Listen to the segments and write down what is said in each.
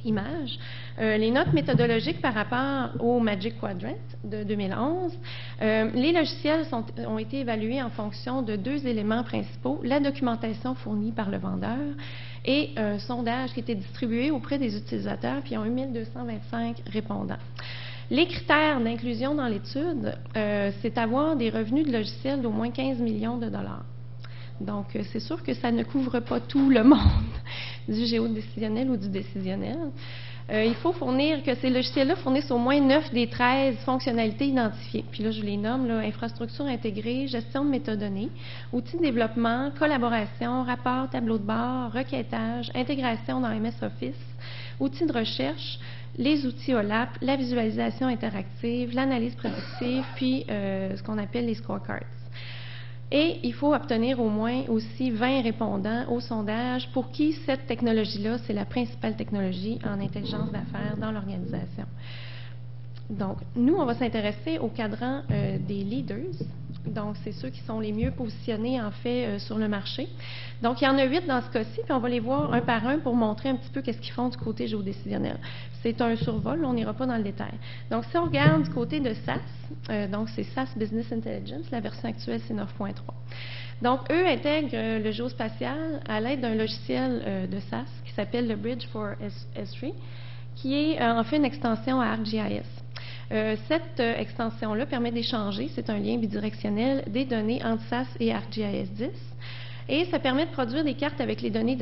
images. Les notes méthodologiques par rapport au Magic Quadrant de 2011. Les logiciels ont été évalués en fonction de 2 éléments principaux, la documentation fournie par le vendeur et un sondage qui était distribué auprès des utilisateurs, puis ils ont eu 1225 répondants. Les critères d'inclusion dans l'étude, c'est avoir des revenus de logiciels d'au moins 15 millions de dollars. Donc, c'est sûr que ça ne couvre pas tout le monde du géodécisionnel ou du décisionnel. Il faut fournir que ces logiciels-là fournissent au moins 9 des 13 fonctionnalités identifiées. Puis là, je les nomme, là, infrastructure intégrée, gestion de métadonnées, outils de développement, collaboration, rapport, tableau de bord, requêtage, intégration dans MS Office, outils de recherche, les outils OLAP, la visualisation interactive, l'analyse prédictive, puis ce qu'on appelle les scorecards. Et il faut obtenir au moins aussi 20 répondants au sondage pour qui cette technologie-là, c'est la principale technologie en intelligence d'affaires dans l'organisation. Donc, nous, on va s'intéresser au cadran des leaders. Donc, c'est ceux qui sont les mieux positionnés, en fait, sur le marché. Donc, il y en a 8 dans ce cas-ci, puis on va les voir un par un pour montrer un petit peu qu'est-ce qu'ils font du côté géodécisionnel. C'est un survol, on n'ira pas dans le détail. Donc, si on regarde du côté de SAS, donc c'est SAS Business Intelligence, la version actuelle, c'est 9.3. Donc, eux intègrent le géospatial à l'aide d'un logiciel de SAS qui s'appelle le Bridge for S3, qui est en fait une extension à ArcGIS. Cette extension-là permet d'échanger, c'est un lien bidirectionnel, des données entre SAS et ArcGIS 10. Et ça permet de produire des cartes avec les données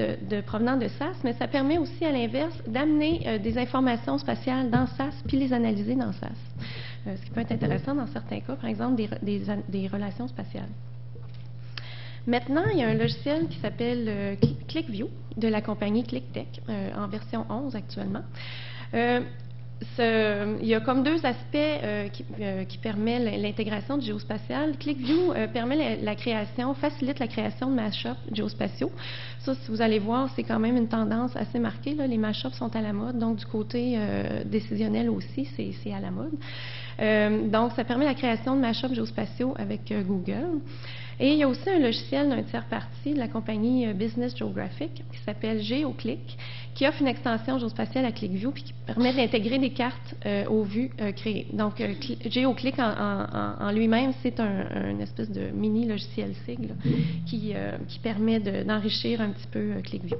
provenant de SAS, mais ça permet aussi, à l'inverse, d'amener des informations spatiales dans SAS puis les analyser dans SAS. Ce qui peut être intéressant dans certains cas, par exemple, des relations spatiales. Maintenant, il y a un logiciel qui s'appelle QlikView de la compagnie QlikTech, en version 11 actuellement. Il y a comme 2 aspects qui permettent l'intégration du géospatial. QlikView permet facilite la création de mashups géospatiaux. Ça, si vous allez voir, c'est quand même une tendance assez marquée, là. Les mashups sont à la mode, donc du côté décisionnel aussi, c'est à la mode. Donc, ça permet la création de mashups géospatiaux avec Google. Et il y a aussi un logiciel d'un tiers parti de la compagnie Business Geographic qui s'appelle GeoClick, qui offre une extension géospatiale à QlikView puis qui permet d'intégrer des cartes aux vues créées. Donc, GeoClick en lui-même, c'est un espèce de mini logiciel SIG là, qui permet d'enrichir un petit peu QlikView.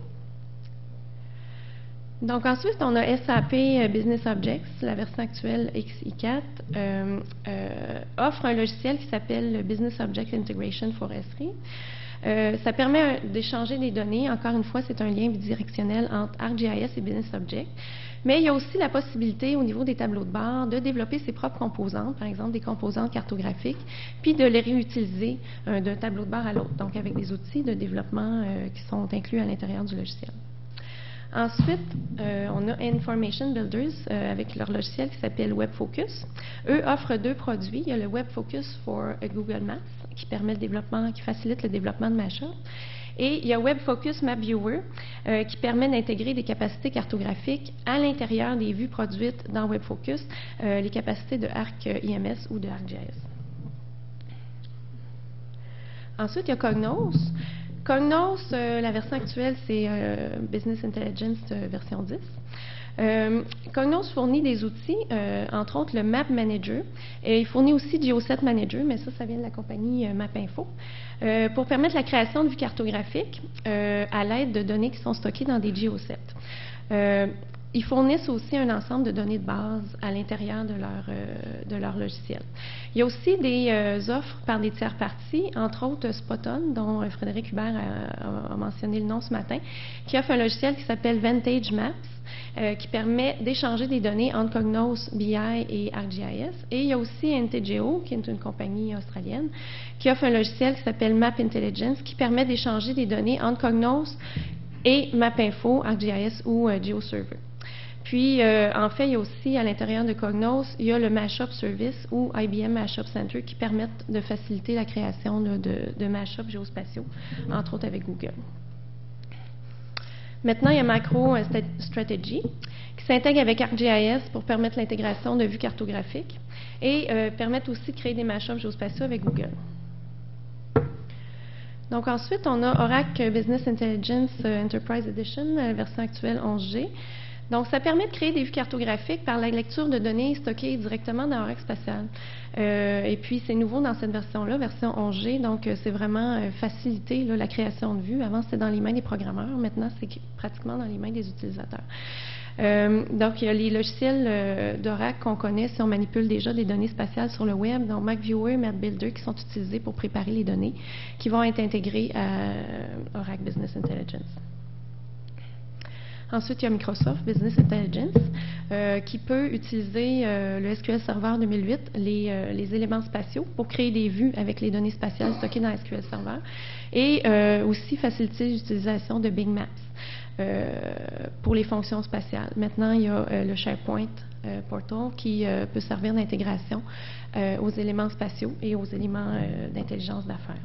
Donc, ensuite, on a SAP Business Objects, la version actuelle XI4, offre un logiciel qui s'appelle Business Object Integration for S3. Ça permet d'échanger des données. Encore une fois, c'est un lien bidirectionnel entre ArcGIS et Business Object. Mais il y a aussi la possibilité, au niveau des tableaux de bord, de développer ses propres composantes, par exemple des composantes cartographiques, puis de les réutiliser d'un tableau de bord à l'autre, donc avec des outils de développement qui sont inclus à l'intérieur du logiciel. Ensuite, on a Information Builders avec leur logiciel qui s'appelle WebFocus. Eux offrent 2 produits. Il y a le WebFocus for Google Maps qui facilite le développement de mashup. Et il y a WebFocus Map Viewer qui permet d'intégrer des capacités cartographiques à l'intérieur des vues produites dans WebFocus, les capacités de ArcIMS ou de ArcGIS. Ensuite, il y a Cognos. Cognos, la version actuelle, c'est Business Intelligence version 10. Cognos fournit des outils, entre autres le Map Manager, et il fournit aussi GeoSet Manager, mais ça vient de la compagnie MapInfo, pour permettre la création de vues cartographiques à l'aide de données qui sont stockées dans des GeoSets. Ils fournissent aussi un ensemble de données de base à l'intérieur de leur logiciel. Il y a aussi des offres par des tiers parties, entre autres Spoton, dont Frédéric Hubert a mentionné le nom ce matin, qui offre un logiciel qui s'appelle Vantage Maps, qui permet d'échanger des données entre Cognos, BI et ArcGIS. Et il y a aussi NTGeo, qui est une compagnie australienne, qui offre un logiciel qui s'appelle Map Intelligence, qui permet d'échanger des données entre Cognos et MapInfo, ArcGIS ou GeoServer. Puis, en fait, il y a aussi, à l'intérieur de Cognos, il y a le Mashup Service ou IBM Mashup Center qui permettent de faciliter la création de mashups géospatiaux, entre autres avec Google. Maintenant, il y a MacroStrategy qui s'intègre avec ArcGIS pour permettre l'intégration de vues cartographiques et permettre aussi de créer des mashups géospatiaux avec Google. Donc ensuite, on a Oracle Business Intelligence Enterprise Edition, la version actuelle 11G. Donc, ça permet de créer des vues cartographiques par la lecture de données stockées directement dans Oracle Spatial. Et puis, c'est nouveau dans cette version-là, version 11G, donc c'est vraiment facilité là, la création de vues. Avant, c'était dans les mains des programmeurs. Maintenant, c'est pratiquement dans les mains des utilisateurs. Donc, il y a les logiciels d'Oracle qu'on connaît si on manipule déjà des données spatiales sur le web, donc MapViewer, MapBuilder, qui sont utilisés pour préparer les données qui vont être intégrées à Oracle Business Intelligence. Ensuite, il y a Microsoft Business Intelligence qui peut utiliser le SQL Server 2008, les éléments spatiaux pour créer des vues avec les données spatiales stockées dans SQL Server et aussi faciliter l'utilisation de Bing Maps pour les fonctions spatiales. Maintenant, il y a le SharePoint Portal qui peut servir d'intégration aux éléments spatiaux et aux éléments d'intelligence d'affaires.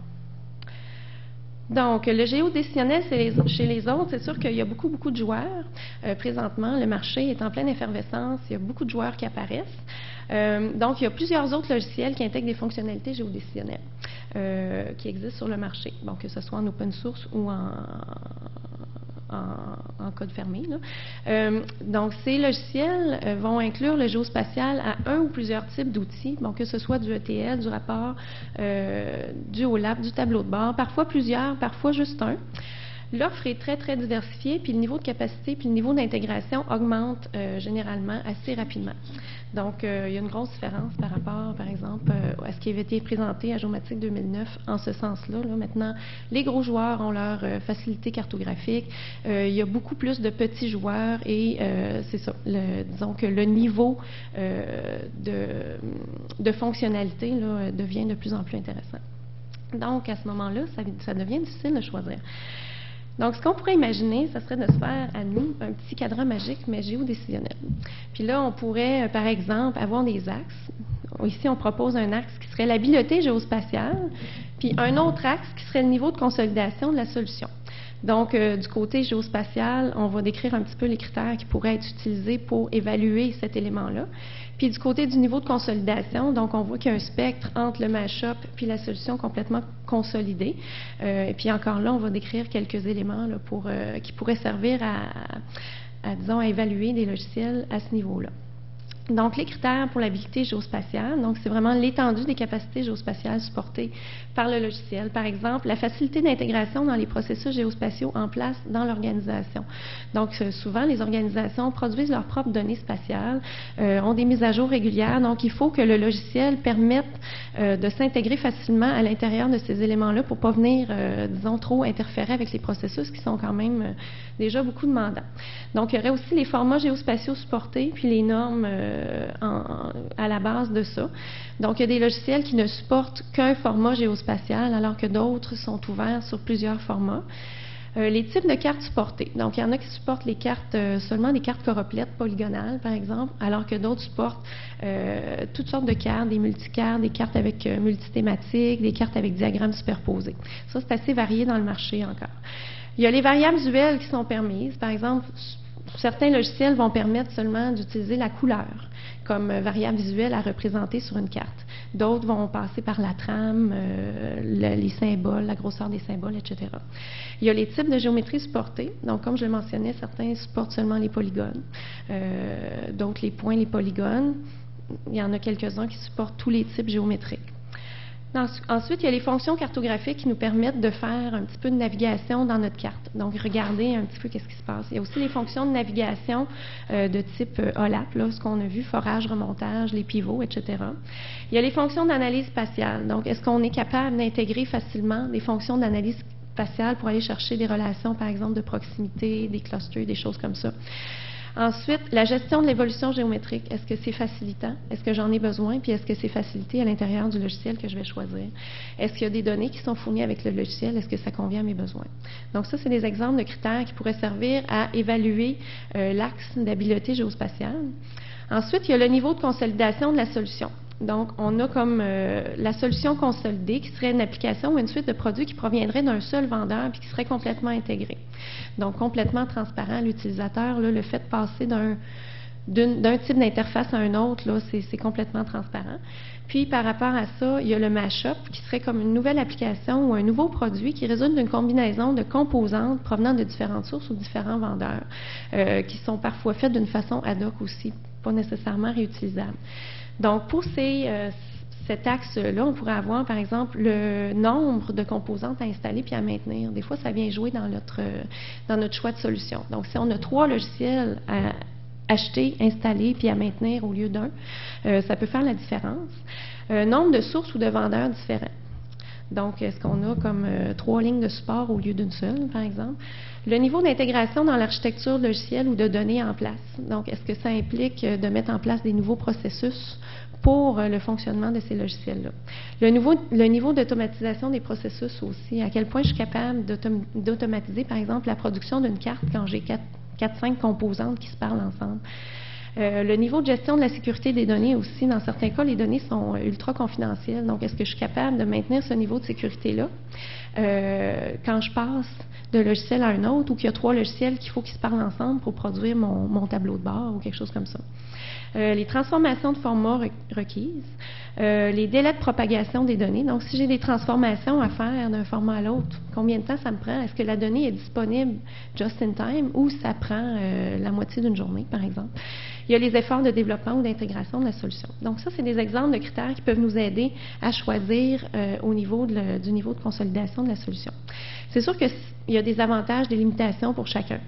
Donc, le géodécisionnel chez les autres, c'est sûr qu'il y a beaucoup de joueurs. Présentement, le marché est en pleine effervescence. Il y a beaucoup de joueurs qui apparaissent. Donc, il y a plusieurs autres logiciels qui intègrent des fonctionnalités géodécisionnelles qui existent sur le marché, bon, que ce soit en open source ou en code fermé. Donc, ces logiciels vont inclure le géospatial à un ou plusieurs types d'outils, bon, que ce soit du ETL, du rapport, du OLAP, du tableau de bord, parfois plusieurs, parfois juste un. L'offre est très diversifiée, puis le niveau de capacité puis le niveau d'intégration augmente généralement assez rapidement. Donc, il y a une grosse différence par rapport, par exemple, à ce qui avait été présenté à Géomatique 2009 en ce sens-là. Maintenant, les gros joueurs ont leur facilité cartographique. Il y a beaucoup plus de petits joueurs et c'est ça, disons que le niveau de fonctionnalité là, devient de plus en plus intéressant. Donc, à ce moment-là, ça devient difficile de choisir. Donc, ce qu'on pourrait imaginer, ce serait de se faire à nous un petit cadran magique, mais géodécisionnel. Puis là, on pourrait, par exemple, avoir des axes. Ici, on propose un axe qui serait l'habileté géospatiale, puis un autre axe qui serait le niveau de consolidation de la solution. Donc, du côté géospatial, on va décrire un petit peu les critères qui pourraient être utilisés pour évaluer cet élément-là. Puis du côté du niveau de consolidation, donc on voit qu'il y a un spectre entre le mash-up puis la solution complètement consolidée. Et puis encore là, on va décrire quelques éléments là, qui pourraient servir disons, à évaluer des logiciels à ce niveau-là. Donc, les critères pour l'habilité géospatiale, donc c'est vraiment l'étendue des capacités géospatiales supportées par le logiciel. Par exemple, la facilité d'intégration dans les processus géospatiaux en place dans l'organisation. Donc, souvent, les organisations produisent leurs propres données spatiales, ont des mises à jour régulières, donc il faut que le logiciel permette de s'intégrer facilement à l'intérieur de ces éléments-là pour ne pas venir, disons, trop interférer avec les processus qui sont quand même déjà beaucoup demandants. Donc, il y aurait aussi les formats géospatiaux supportés, puis les normes à la base de ça. Donc, il y a des logiciels qui ne supportent qu'un format géospatial, alors que d'autres sont ouverts sur plusieurs formats. Les types de cartes supportées. Donc, il y en a qui supportent les cartes, seulement des cartes choroplettes polygonales, par exemple, alors que d'autres supportent toutes sortes de cartes, des multicartes, des cartes avec multithématiques, des cartes avec diagrammes superposés. Ça, c'est assez varié dans le marché encore. Il y a les variables visuelles qui sont permises. Par exemple, certains logiciels vont permettre seulement d'utiliser la couleur comme variable visuelle à représenter sur une carte. D'autres vont passer par la trame, les symboles, la grosseur des symboles, etc. Il y a les types de géométrie supportés. Donc, comme je le mentionnais, certains supportent seulement les polygones, d'autres les points, les polygones. Il y en a quelques-uns qui supportent tous les types géométriques. Ensuite, il y a les fonctions cartographiques qui nous permettent de faire un petit peu de navigation dans notre carte. Donc, regarder un petit peu qu'est-ce qui se passe. Il y a aussi les fonctions de navigation de type OLAP, là, ce qu'on a vu, forage, remontage, les pivots, etc. Il y a les fonctions d'analyse spatiale. Donc, est-ce qu'on est capable d'intégrer facilement des fonctions d'analyse spatiale pour aller chercher des relations, par exemple, de proximité, des clusters, des choses comme ça. Ensuite, la gestion de l'évolution géométrique. Est-ce que c'est facilitant? Est-ce que j'en ai besoin? Puis est-ce que c'est facilité à l'intérieur du logiciel que je vais choisir? Est-ce qu'il y a des données qui sont fournies avec le logiciel? Est-ce que ça convient à mes besoins? Donc ça, c'est des exemples de critères qui pourraient servir à évaluer l'axe d'habileté géospatiale. Ensuite, il y a le niveau de consolidation de la solution. Donc, on a comme la solution consolidée qui serait une application ou une suite de produits qui proviendrait d'un seul vendeur puis qui serait complètement intégrée. Donc, complètement transparent à l'utilisateur, le fait de passer d'un type d'interface à un autre, là, c'est complètement transparent. Puis, par rapport à ça, il y a le Mashup, qui serait comme une nouvelle application ou un nouveau produit qui résulte d'une combinaison de composantes provenant de différentes sources ou différents vendeurs, qui sont parfois faites d'une façon ad hoc aussi, pas nécessairement réutilisables. Donc, pour cet axe-là, on pourrait avoir, par exemple, le nombre de composantes à installer puis à maintenir. Des fois, ça vient jouer dans notre choix de solution. Donc, si on a 3 logiciels à acheter, installer puis à maintenir au lieu d'un, ça peut faire la différence. Nombre de sources ou de vendeurs différents. Donc, est-ce qu'on a comme 3 lignes de support au lieu d'une seule, par exemple? Le niveau d'intégration dans l'architecture logicielle ou de données en place. Donc, est-ce que ça implique de mettre en place des nouveaux processus pour le fonctionnement de ces logiciels-là? Le niveau d'automatisation des processus aussi. À quel point je suis capable d'automatiser, par exemple, la production d'une carte quand j'ai 4-5 composantes qui se parlent ensemble. Le niveau de gestion de la sécurité des données aussi. Dans certains cas, les données sont ultra confidentielles. Donc, est-ce que je suis capable de maintenir ce niveau de sécurité-là quand je passe de logiciel à un autre ou qu'il y a 3 logiciels qu'il faut qu'ils se parlent ensemble pour produire mon tableau de bord ou quelque chose comme ça? Les transformations de format requises, les délais de propagation des données. Donc, si j'ai des transformations à faire d'un format à l'autre, combien de temps ça me prend? Est-ce que la donnée est disponible just in time ou ça prend la moitié d'une journée, par exemple? Il y a les efforts de développement ou d'intégration de la solution. Donc, ça, c'est des exemples de critères qui peuvent nous aider à choisir au niveau du niveau de consolidation de la solution. C'est sûr qu'il y a des avantages, des limitations pour chacun.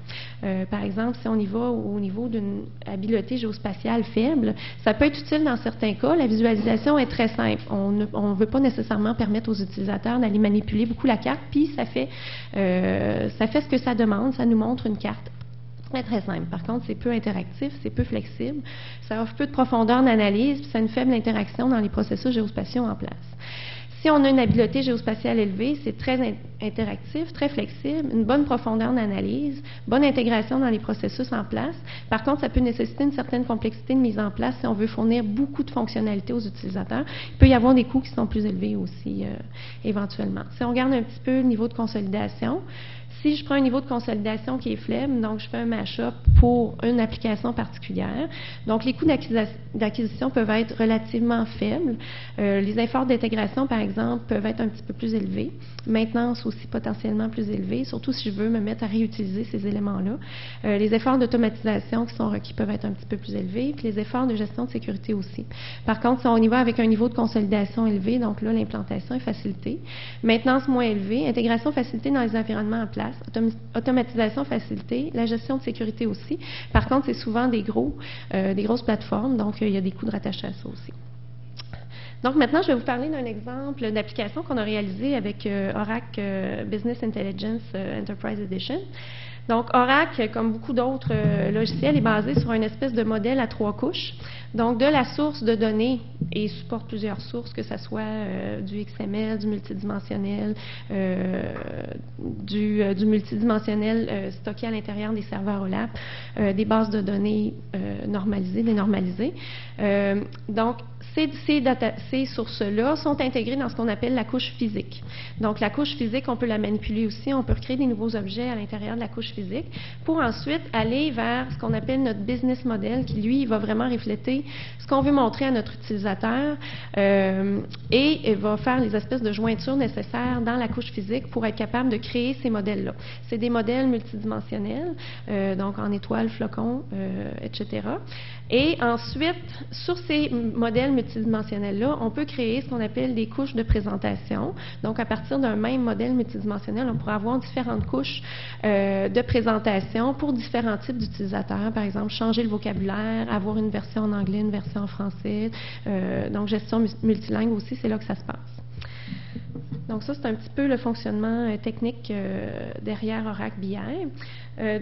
Par exemple, si on y va au niveau d'une habileté géospatiale faible, ça peut être utile dans certains cas. La visualisation est très simple. On ne veut pas nécessairement permettre aux utilisateurs d'aller manipuler beaucoup la carte, puis ça fait ce que ça demande. Ça nous montre une carte. Très, très simple. Par contre, c'est peu interactif, c'est peu flexible, ça offre peu de profondeur d'analyse, puis ça a une faible interaction dans les processus géospatiaux en place. Si on a une habileté géospatiale élevée, c'est très interactif, très flexible, une bonne profondeur d'analyse, bonne intégration dans les processus en place. Par contre, ça peut nécessiter une certaine complexité de mise en place si on veut fournir beaucoup de fonctionnalités aux utilisateurs. Il peut y avoir des coûts qui sont plus élevés aussi, éventuellement. Si on regarde un petit peu le niveau de consolidation, si je prends un niveau de consolidation qui est faible, donc je fais un mashup pour une application particulière, donc les coûts d'acquisition peuvent être relativement faibles. Les efforts d'intégration, par exemple, peuvent être un petit peu plus élevés. Maintenance aussi potentiellement plus élevée, surtout si je veux me mettre à réutiliser ces éléments-là. Les efforts d'automatisation qui sont requis peuvent être un petit peu plus élevés, puis les efforts de gestion de sécurité aussi. Par contre, si on y va avec un niveau de consolidation élevé, donc là, l'implantation est facilitée. Maintenance moins élevée, intégration facilitée dans les environnements en place. Automatisation facilitée, la gestion de sécurité aussi. Par contre, c'est souvent des grosses plateformes, donc il y a des coûts de rattachage à ça aussi. Donc maintenant, je vais vous parler d'un exemple d'application qu'on a réalisé avec Oracle Business Intelligence Enterprise Edition. Donc, Oracle, comme beaucoup d'autres logiciels, est basé sur une espèce de modèle à 3 couches. Donc, de la source de données, et supporte plusieurs sources, que ce soit du XML, du multidimensionnel, du multidimensionnel stocké à l'intérieur des serveurs OLAP, des bases de données normalisées, dénormalisées. Donc, ces sources-là sont intégrées dans ce qu'on appelle la couche physique. Donc, la couche physique, on peut la manipuler aussi. On peut recréer des nouveaux objets à l'intérieur de la couche physique pour ensuite aller vers ce qu'on appelle notre business model qui, lui, va vraiment refléter ce qu'on veut montrer à notre utilisateur et va faire les espèces de jointures nécessaires dans la couche physique pour être capable de créer ces modèles-là. C'est des modèles multidimensionnels, donc en étoiles, flocons, etc. Et ensuite, sur ces modèles multidimensionnels-là, on peut créer ce qu'on appelle des couches de présentation. Donc, à partir d'un même modèle multidimensionnel, on pourra avoir différentes couches de présentation pour différents types d'utilisateurs. Par exemple, changer le vocabulaire, avoir une version en anglais, une version en français. Donc, gestion multilingue aussi, c'est là que ça se passe. Donc, ça, c'est un petit peu le fonctionnement technique derrière Oracle BI.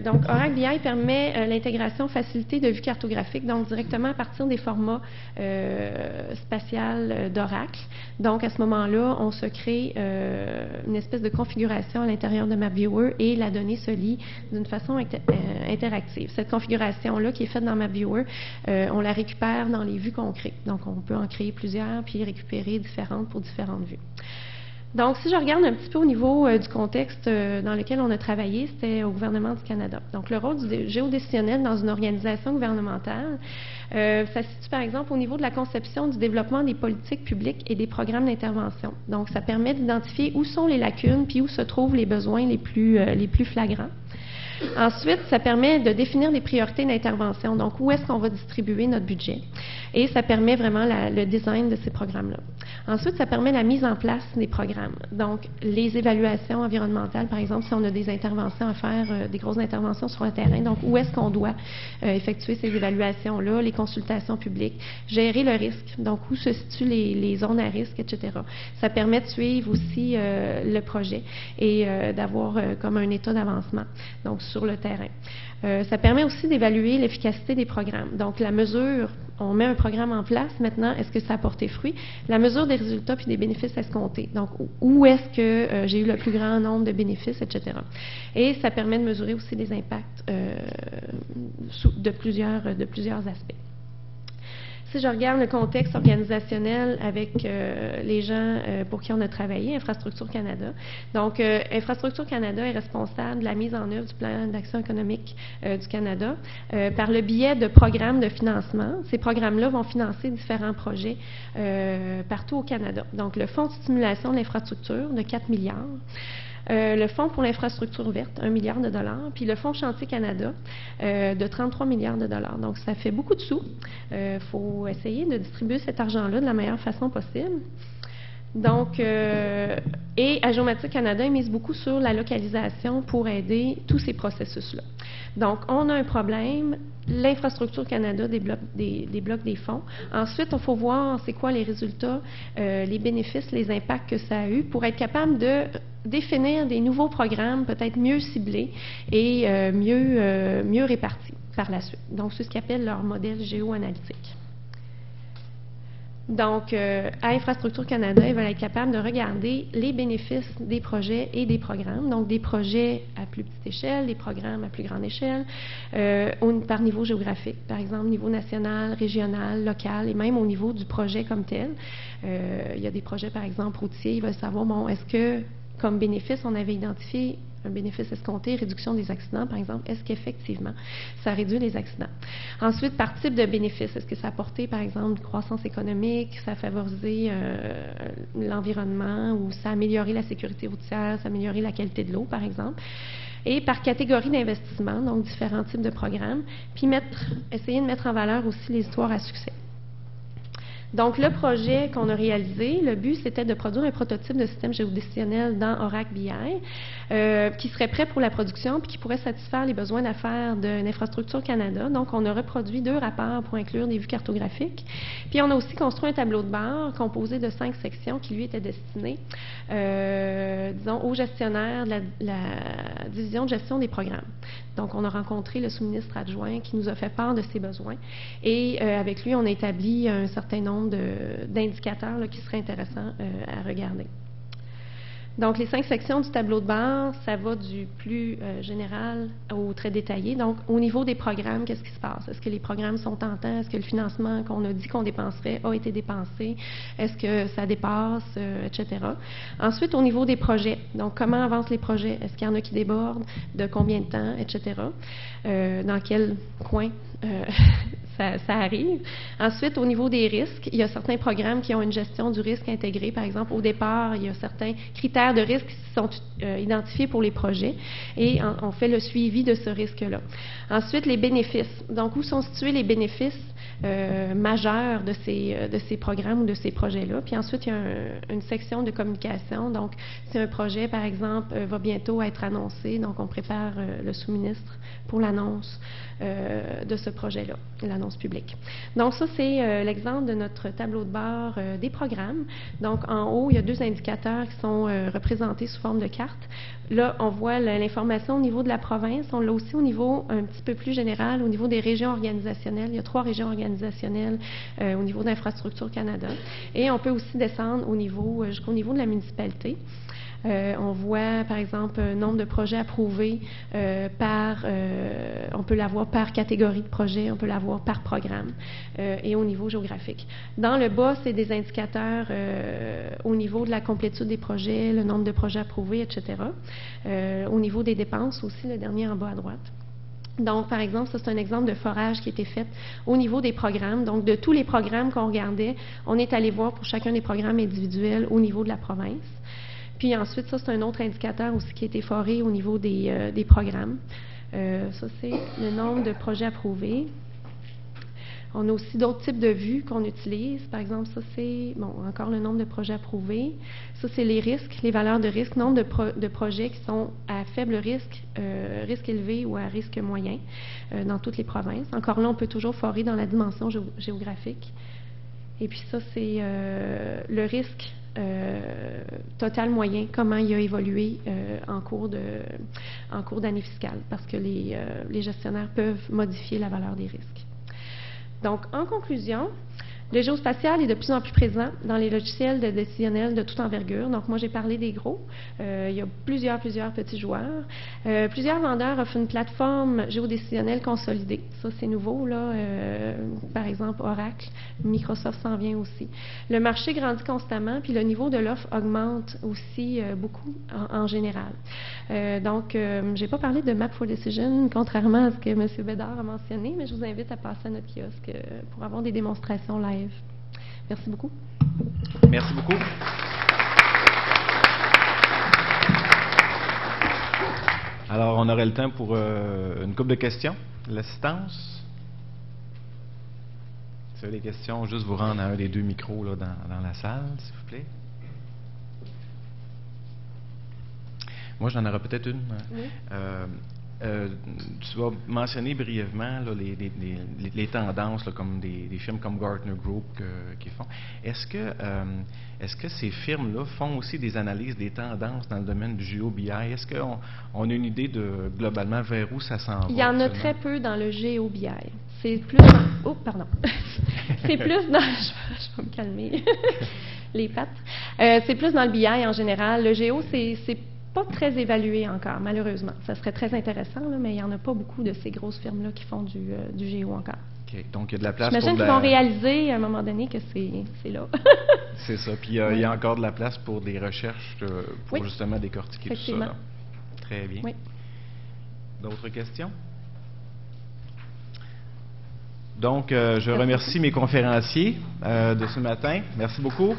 Donc, Oracle BI permet l'intégration facilitée de vues cartographiques, donc directement à partir des formats spatials d'Oracle. Donc, à ce moment-là, on se crée une espèce de configuration à l'intérieur de MapViewer et la donnée se lit d'une façon interactive. Cette configuration-là qui est faite dans MapViewer, on la récupère dans les vues qu'on crée. Donc, on peut en créer plusieurs puis récupérer différentes pour différentes vues. Donc, si je regarde un petit peu au niveau du contexte dans lequel on a travaillé, c'était au gouvernement du Canada. Donc, le rôle du géodécisionnel dans une organisation gouvernementale, ça se situe par exemple au niveau de la conception du développement des politiques publiques et des programmes d'intervention. Donc, ça permet d'identifier où sont les lacunes puis où se trouvent les besoins les plus flagrants. Ensuite, ça permet de définir des priorités d'intervention, donc où est-ce qu'on va distribuer notre budget. Et ça permet vraiment le design de ces programmes-là. Ensuite, ça permet la mise en place des programmes. Donc, les évaluations environnementales, par exemple, si on a des interventions à faire, des grosses interventions sur le terrain, donc où est-ce qu'on doit effectuer ces évaluations-là, les consultations publiques, gérer le risque, donc où se situent les zones à risque, etc. Ça permet de suivre aussi le projet et d'avoir comme un état d'avancement. Donc, sur le terrain. Ça permet aussi d'évaluer l'efficacité des programmes. Donc, la mesure, on met un programme en place, maintenant, est-ce que ça a porté fruit? La mesure des résultats puis des bénéfices escomptés. Donc, où est-ce que j'ai eu le plus grand nombre de bénéfices, etc. Et ça permet de mesurer aussi les impacts de plusieurs aspects. Si je regarde le contexte organisationnel avec les gens pour qui on a travaillé, Infrastructure Canada. Donc, Infrastructure Canada est responsable de la mise en œuvre du plan d'action économique du Canada par le biais de programmes de financement. Ces programmes-là vont financer différents projets partout au Canada. Donc, le Fonds de stimulation de l'infrastructure de 4 milliards. Le Fonds pour l'infrastructure verte, 1 milliard de dollars, puis le Fonds Chantier Canada de 33 milliards de dollars. Donc, ça fait beaucoup de sous. Il faut essayer de distribuer cet argent-là de la meilleure façon possible. Donc, et Agiomatique Canada mise beaucoup sur la localisation pour aider tous ces processus-là. Donc, on a un problème. L'Infrastructure Canada débloque des fonds. Ensuite, il faut voir c'est quoi les résultats, les bénéfices, les impacts que ça a eu pour être capable de définir des nouveaux programmes peut-être mieux ciblés et mieux répartis par la suite. Donc, c'est ce qu'ils appellent leur modèle géoanalytique. Donc, à Infrastructure Canada, ils veulent être capables de regarder les bénéfices des projets et des programmes. Donc, des projets à plus petite échelle, des programmes à plus grande échelle, par niveau géographique, par exemple, niveau national, régional, local, et même au niveau du projet comme tel. Il y a des projets, par exemple, routiers, ils veulent savoir, bon, est-ce que, comme bénéfice, on avait identifié un bénéfice escompté, réduction des accidents, par exemple, est-ce qu'effectivement, ça réduit les accidents? Ensuite, par type de bénéfice, est-ce que ça a apporté, par exemple, une croissance économique, ça a favorisé l'environnement ou ça a amélioré la sécurité routière, ça a amélioré la qualité de l'eau, par exemple? Et par catégorie d'investissement, donc différents types de programmes, puis essayer de mettre en valeur aussi les histoires à succès. Donc, le projet qu'on a réalisé, le but, c'était de produire un prototype de système géodécisionnel dans Oracle BI qui serait prêt pour la production puis qui pourrait satisfaire les besoins d'affaires de l'Infrastructure Canada. Donc, on a reproduit 2 rapports pour inclure des vues cartographiques. Puis, on a aussi construit un tableau de bord composé de 5 sections qui, lui, était destiné, disons, aux gestionnaires de la division de gestion des programmes. Donc, on a rencontré le sous-ministre adjoint qui nous a fait part de ses besoins. Et avec lui, on a établi un certain nombre d'indicateurs qui seraient intéressants à regarder. Donc, les 5 sections du tableau de bord, ça va du plus général au très détaillé. Donc, au niveau des programmes, qu'est-ce qui se passe? Est-ce que les programmes sont en temps? Est-ce que le financement qu'on a dit qu'on dépenserait a été dépensé? Est-ce que ça dépasse, etc. Ensuite, au niveau des projets, donc comment avancent les projets? Est-ce qu'il y en a qui débordent? De combien de temps, etc. Dans quel coin ça arrive. Ensuite, au niveau des risques, il y a certains programmes qui ont une gestion du risque intégrée. Par exemple, au départ, il y a certains critères de risque qui sont identifiés pour les projets et on fait le suivi de ce risque-là. Ensuite, les bénéfices. Donc, où sont situés les bénéfices majeurs de ces programmes ou de ces projets-là. Puis ensuite, il y a une section de communication. Donc, si un projet, par exemple, va bientôt être annoncé, donc on prépare le sous-ministre pour l'annonce de ce projet-là, l'annonce publique. Donc, ça, c'est l'exemple de notre tableau de bord des programmes. Donc, en haut, il y a 2 indicateurs qui sont représentés sous forme de carte. Là, on voit l'information au niveau de la province. On l'a aussi au niveau un petit peu plus général, au niveau des régions organisationnelles. Il y a 3 régions organisationnelles au niveau d'Infrastructure Canada. Et on peut aussi descendre jusqu'au niveau de la municipalité. On voit, par exemple, un nombre de projets approuvés on peut l'avoir par catégorie de projet, on peut l'avoir par programme et au niveau géographique. Dans le bas, c'est des indicateurs au niveau de la complétude des projets, le nombre de projets approuvés, etc. Au niveau des dépenses aussi, le dernier en bas à droite. Donc, par exemple, ça, c'est un exemple de forage qui a été fait au niveau des programmes. Donc, de tous les programmes qu'on regardait, on est allé voir pour chacun des programmes individuels au niveau de la province. Puis ensuite, ça, c'est un autre indicateur aussi qui a été foré au niveau des programmes. Ça, c'est le nombre de projets approuvés. On a aussi d'autres types de vues qu'on utilise. Par exemple, ça, c'est, encore le nombre de projets approuvés. Ça, c'est les risques, les valeurs de risque, nombre de projets qui sont à faible risque, risque élevé ou à risque moyen dans toutes les provinces. Encore là, on peut toujours forer dans la dimension géographique. Et puis ça, c'est le risque total moyen, comment il a évolué en cours d'année fiscale, parce que les gestionnaires peuvent modifier la valeur des risques. Donc, en conclusion, le géospatial est de plus en plus présent dans les logiciels décisionnels de toute envergure. Donc, moi, j'ai parlé des gros. Il y a plusieurs petits joueurs. Plusieurs vendeurs offrent une plateforme géodécisionnelle consolidée. Ça, c'est nouveau, là. Par exemple, Oracle, Microsoft s'en vient aussi. Le marché grandit constamment, puis le niveau de l'offre augmente aussi beaucoup en général. Donc, je n'ai pas parlé de Map for Decision, contrairement à ce que M. Bédard a mentionné, mais je vous invite à passer à notre kiosque pour avoir des démonstrations live. Merci beaucoup. Merci beaucoup. Alors, on aurait le temps pour une couple de questions. L'assistance? Si vous avez des questions, juste vous rendre à un des deux micros là, dans la salle, s'il vous plaît. Moi, j'en aurais peut-être une. Oui. Tu vas mentionner brièvement là, les tendances, là, comme des firmes comme Gartner Group qui font. Est-ce que ces firmes-là font aussi des analyses des tendances dans le domaine du GeoBI? Est-ce qu'on a une idée de globalement vers où ça s'en va? Il y en a très peu dans le GeoBI. C'est plus oh, pardon. C'est plus dans... Je vais me calmer. Les pattes. C'est plus dans le BI en général. Le Géo, c'est pas très évalué encore, malheureusement. Ça serait très intéressant, là, mais il n'y en a pas beaucoup de ces grosses firmes-là qui font du Géo encore. OK. Donc, il y a de la place pour... J'imagine qu'ils vont réaliser à un moment donné que c'est là. C'est ça. Puis, il y a encore de la place pour des recherches pour justement décortiquer tout ça. Là. Très bien. Oui. D'autres questions? Donc, je remercie mes conférenciers de ce matin. Merci beaucoup.